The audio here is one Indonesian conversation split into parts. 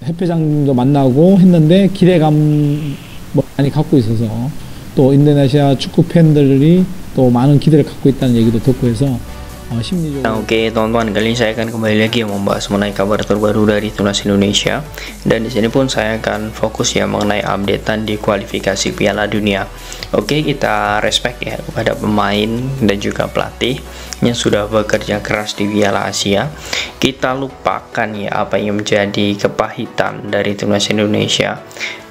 해패장도 만나고 했는데 기대감 뭐 많이 갖고 있어서 또 인도네시아 축구 팬들이 또 많은 기대를 갖고 있다는 얘기도 듣고 해서 심리적으로. Oke, teman-teman, kali ini saya akan kembali lagi membahas mengenai kabar terbaru dari timnas Indonesia. Dan di sini pun saya akan fokus ya mengenai updatean di kualifikasi Piala Dunia. Oke, kita respect ya kepada pemain dan juga pelatih yang sudah bekerja keras di Piala Asia. Kita lupakan ya apa yang menjadi kepahitan dari timnas Indonesia.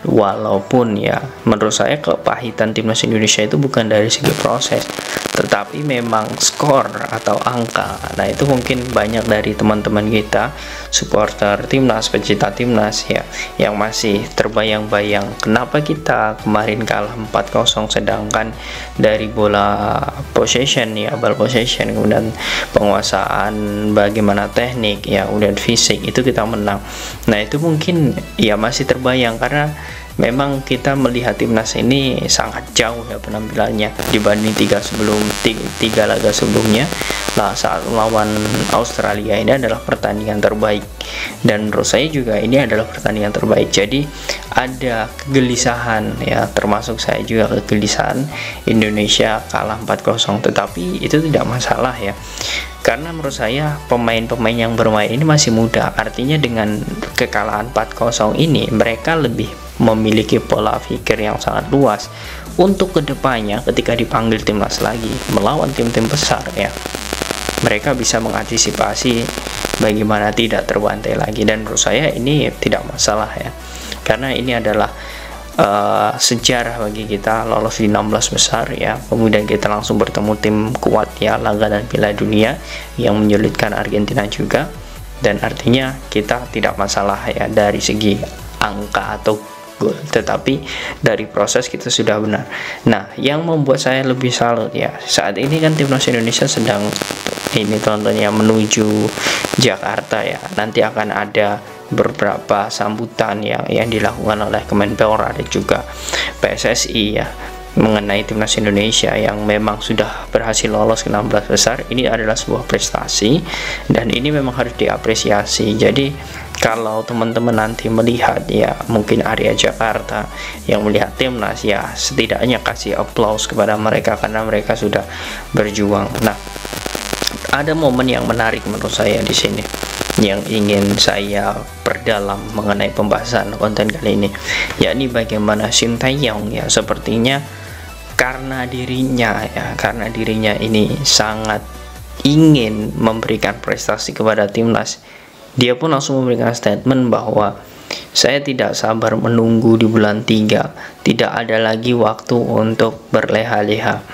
Walaupun ya menurut saya kepahitan timnas Indonesia itu bukan dari segi proses, tetapi memang skor atau angka. Nah, itu mungkin banyak dari teman-teman kita supporter timnas, pecinta timnas ya yang masih terbayang-bayang kenapa kita kemarin kalah 4-0, sedangkan dari bola possession ya, ball possession, kemudian penguasaan, bagaimana teknik ya, kemudian fisik itu kita menang. Nah, itu mungkin ya masih terbayang karena memang kita melihat timnas ini sangat jauh ya penampilannya dibanding tiga laga sebelumnya. Nah, saat melawan Australia ini adalah pertandingan terbaik, dan menurut saya juga ini adalah pertandingan terbaik. Jadi ada kegelisahan ya, termasuk saya juga kegelisahan Indonesia kalah 4-0, tetapi itu tidak masalah ya, karena menurut saya pemain-pemain yang bermain ini masih muda. Artinya dengan kekalahan 4-0 ini mereka lebih memiliki pola pikir yang sangat luas untuk kedepannya ketika dipanggil timnas lagi melawan tim-tim besar ya, mereka bisa mengantisipasi bagaimana tidak terbantai lagi. Dan menurut saya ini tidak masalah ya, karena ini adalah sejarah bagi kita lolos di 16 besar ya, kemudian kita langsung bertemu tim kuat ya, laga dan Piala Dunia yang menyulitkan Argentina juga, dan artinya kita tidak masalah ya dari segi angka atau gol, tetapi dari proses kita sudah benar. Nah, yang membuat saya lebih salut ya, saat ini kan timnas Indonesia sedang ini tontonnya menuju Jakarta ya, nanti akan ada beberapa sambutan yang dilakukan oleh Kemenpora dan juga PSSI ya mengenai timnas Indonesia yang memang sudah berhasil lolos ke 16 besar. Ini adalah sebuah prestasi dan ini memang harus diapresiasi. Jadi kalau teman-teman nanti melihat ya, mungkin area Jakarta yang melihat timnas ya, setidaknya kasih aplaus kepada mereka karena mereka sudah berjuang. Nah, ada momen yang menarik menurut saya di sini yang ingin saya perdalam mengenai pembahasan konten kali ini, yakni bagaimana Shin Tae-yong ya, sepertinya karena dirinya ini sangat ingin memberikan prestasi kepada timnas, dia pun langsung memberikan statement bahwa saya tidak sabar menunggu di bulan 3, tidak ada lagi waktu untuk berleha-leha.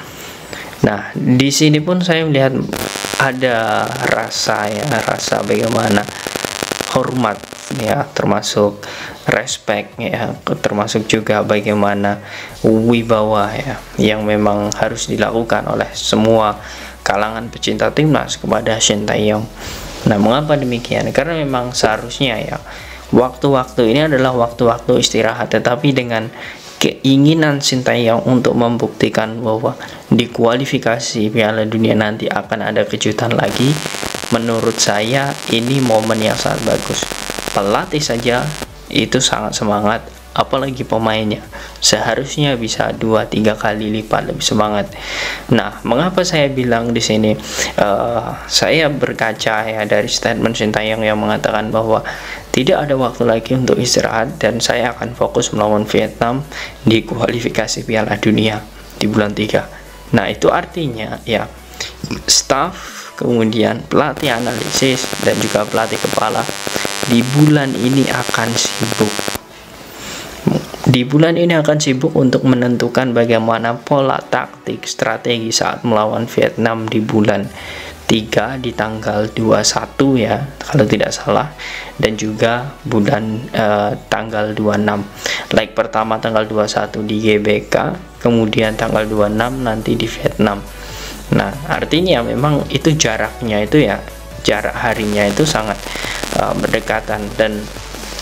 Nah, di sini pun saya melihat ada rasa bagaimana hormat ya, termasuk respect ya, termasuk juga bagaimana wibawa ya yang memang harus dilakukan oleh semua kalangan pecinta timnas kepada Shin Tae-yong. Nah, mengapa demikian? Karena memang seharusnya ya waktu-waktu ini adalah waktu-waktu istirahat, tetapi dengan keinginan Shin Tae-yong untuk membuktikan bahwa di kualifikasi Piala Dunia nanti akan ada kejutan lagi, menurut saya ini momen yang sangat bagus. Pelatih saja itu sangat semangat, apalagi pemainnya seharusnya bisa 2-3 kali lipat lebih semangat. Nah, mengapa saya bilang di sini saya berkaca ya dari statement Shin Tae-yong yang mengatakan bahwa tidak ada waktu lagi untuk istirahat dan saya akan fokus melawan Vietnam di kualifikasi Piala Dunia di bulan 3. Nah, itu artinya ya staff, kemudian pelatih analisis dan juga pelatih kepala di bulan ini akan sibuk. Di bulan ini akan sibuk untuk menentukan bagaimana pola taktik strategi saat melawan Vietnam di bulan 3 di tanggal 21 ya kalau tidak salah, dan juga bulan tanggal 26. Leg pertama tanggal 21 di GBK, kemudian tanggal 26 nanti di Vietnam. Nah, artinya memang itu jaraknya itu ya, jarak harinya itu sangat berdekatan, dan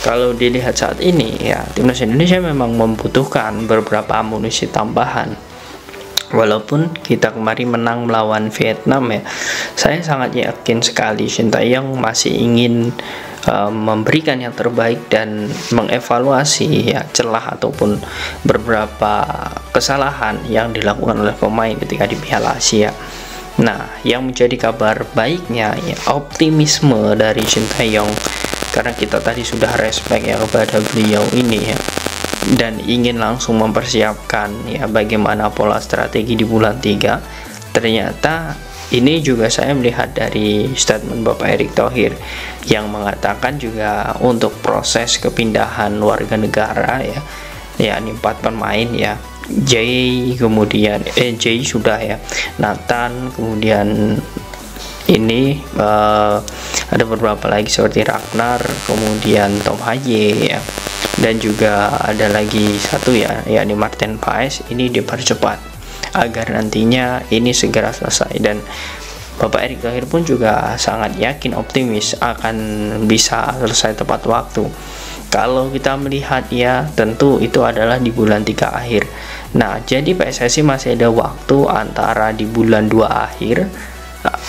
kalau dilihat saat ini ya timnas Indonesia memang membutuhkan beberapa amunisi tambahan. Walaupun kita kemarin menang melawan Vietnam ya, saya sangat yakin sekali Shin Tae-yong masih ingin memberikan yang terbaik dan mengevaluasi ya celah ataupun beberapa kesalahan yang dilakukan oleh pemain ketika di Piala Asia. Nah, yang menjadi kabar baiknya ya optimisme dari Shin Tae-yong, karena kita tadi sudah respect ya kepada beliau ini ya, dan ingin langsung mempersiapkan ya bagaimana pola strategi di bulan 3. Ternyata ini juga saya melihat dari statement Bapak Erick Thohir yang mengatakan juga untuk proses kepindahan warga negara ya, yakni 4 pemain ya, Jay, kemudian Jay sudah ya, Nathan, kemudian ini ada beberapa lagi seperti Ragnar, kemudian Tom Haye ya, dan juga ada lagi satu ya, yakni Martin Paes. Ini dipercepat agar nantinya ini segera selesai, dan Bapak Erick Thohir pun juga sangat yakin optimis akan bisa selesai tepat waktu. Kalau kita melihat ya, tentu itu adalah di bulan 3 akhir. Nah, jadi PSSI masih ada waktu antara di bulan 2 akhir,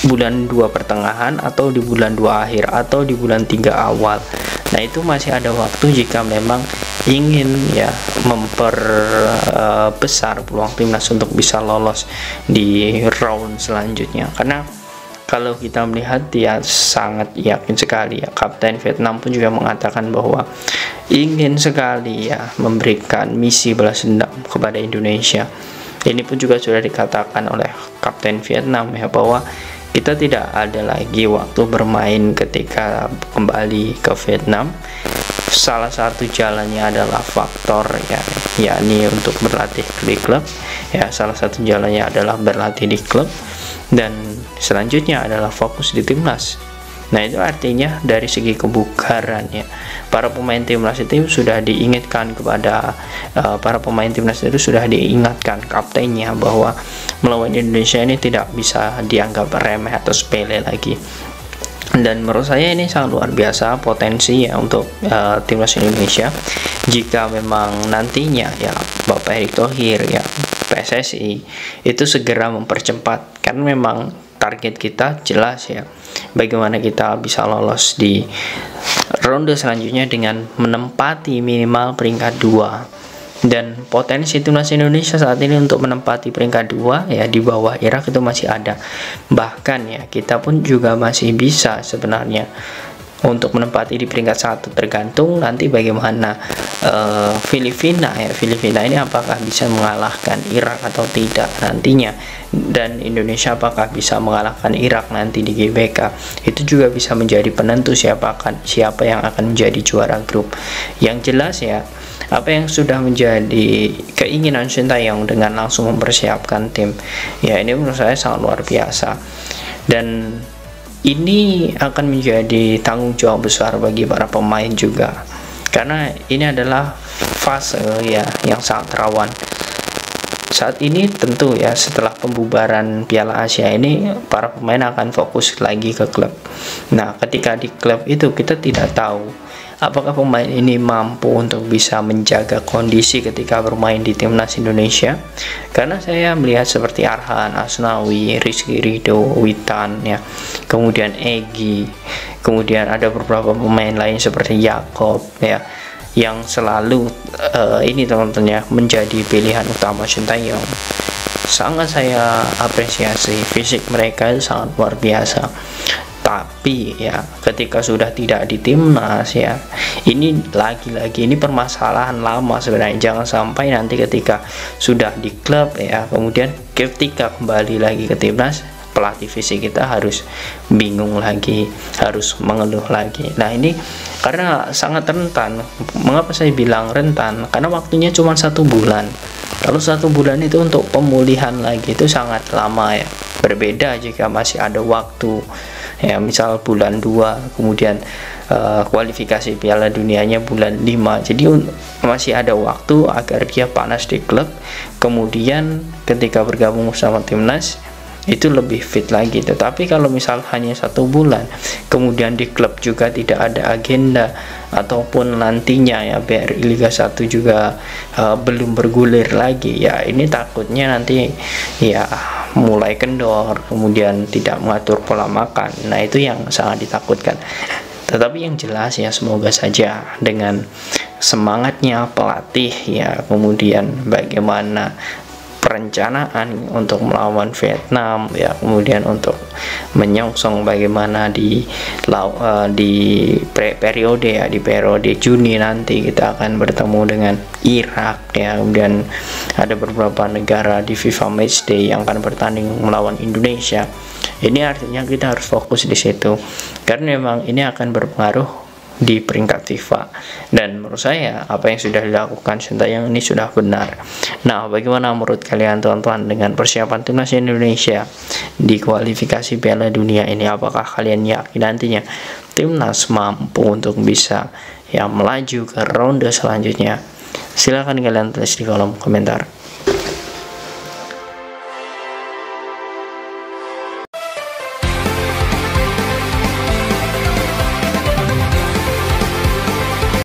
bulan 2 pertengahan, atau di bulan 2 akhir, atau di bulan 3 awal. Nah, itu masih ada waktu jika memang ingin ya memperbesar peluang timnas untuk bisa lolos di round selanjutnya. Karena kalau kita melihat dia sangat yakin sekali ya, Kapten Vietnam pun juga mengatakan bahwa ingin sekali ya memberikan misi balas dendam kepada Indonesia. Ini pun juga sudah dikatakan oleh Kapten Vietnam ya, bahwa kita tidak ada lagi waktu bermain ketika kembali ke Vietnam. Salah satu jalannya adalah faktor ya, yakni untuk berlatih di klub ya, salah satu jalannya adalah berlatih di klub, dan selanjutnya adalah fokus di timnas. Nah, itu artinya dari segi kebugaran ya, para pemain timnas itu sudah diingatkan kepada para pemain timnas itu sudah diingatkan kaptennya bahwa melawan Indonesia ini tidak bisa dianggap remeh atau sepele lagi. Dan menurut saya ini sangat luar biasa potensi ya untuk timnas Indonesia jika memang nantinya ya Bapak Erick Thohir ya, PSSI itu segera mempercepat, karena memang target kita jelas ya, bagaimana kita bisa lolos di ronde selanjutnya dengan menempati minimal peringkat 2. Dan potensi timnas Indonesia saat ini untuk menempati peringkat 2 ya di bawah Irak itu masih ada. Bahkan ya kita pun juga masih bisa sebenarnya untuk menempati di peringkat 1, tergantung nanti bagaimana Filipina ya. Filipina ini apakah bisa mengalahkan Irak atau tidak nantinya, dan Indonesia apakah bisa mengalahkan Irak nanti di GBK. Itu juga bisa menjadi penentu siapa yang akan menjadi juara grup. Yang jelas ya, apa yang sudah menjadi keinginan Shin Tae-yong dengan langsung mempersiapkan tim ya, ini menurut saya sangat luar biasa, dan ini akan menjadi tanggung jawab besar bagi para pemain juga, karena ini adalah fase ya yang sangat rawan saat ini. Tentu ya setelah pembubaran Piala Asia ini para pemain akan fokus lagi ke klub. Nah, ketika di klub itu kita tidak tahu apakah pemain ini mampu untuk bisa menjaga kondisi ketika bermain di timnas Indonesia. Karena saya melihat seperti Arhan, Asnawi, Rizky Ridho, Witan ya, kemudian Egy, kemudian ada beberapa pemain lain seperti Yakob ya, yang selalu ini teman-teman ya menjadi pilihan utama Shin Tae-yong. Sangat saya apresiasi, fisik mereka itu sangat luar biasa. Tapi ya ketika sudah tidak di timnas ya, ini lagi-lagi ini permasalahan lama sebenarnya. Jangan sampai nanti ketika sudah di klub ya, kemudian ketika kembali lagi ke timnas, pelatih fisik kita harus bingung lagi, harus mengeluh lagi. Nah, ini karena sangat rentan. Mengapa saya bilang rentan? Karena waktunya cuma 1 bulan. Kalau 1 bulan itu untuk pemulihan lagi itu sangat lama ya. Berbeda jika masih ada waktu ya, misal bulan 2, kemudian kualifikasi Piala Dunianya bulan 5. Jadi masih ada waktu agar dia panas di klub, kemudian ketika bergabung bersama timnas itu lebih fit lagi. Tetapi kalau misal hanya 1 bulan, kemudian di klub juga tidak ada agenda, ataupun nantinya ya BRI Liga 1 juga belum bergulir lagi ya, ini takutnya nanti ya mulai kendor, kemudian tidak mengatur pola makan. Nah, itu yang sangat ditakutkan. Tetapi yang jelas ya, semoga saja dengan semangatnya pelatih ya, kemudian bagaimana perencanaan untuk melawan Vietnam ya, kemudian untuk menyongsong bagaimana di periode Juni nanti kita akan bertemu dengan Irak ya, kemudian ada beberapa negara di FIFA Matchday yang akan bertanding melawan Indonesia. Ini artinya kita harus fokus di situ, karena memang ini akan berpengaruh di peringkat FIFA. Dan menurut saya apa yang sudah dilakukan Sintayong ini sudah benar. Nah, bagaimana menurut kalian teman-teman dengan persiapan timnas Indonesia di kualifikasi Piala Dunia ini? Apakah kalian yakin nantinya timnas mampu untuk bisa melaju ke ronde selanjutnya? Silahkan kalian tulis di kolom komentar.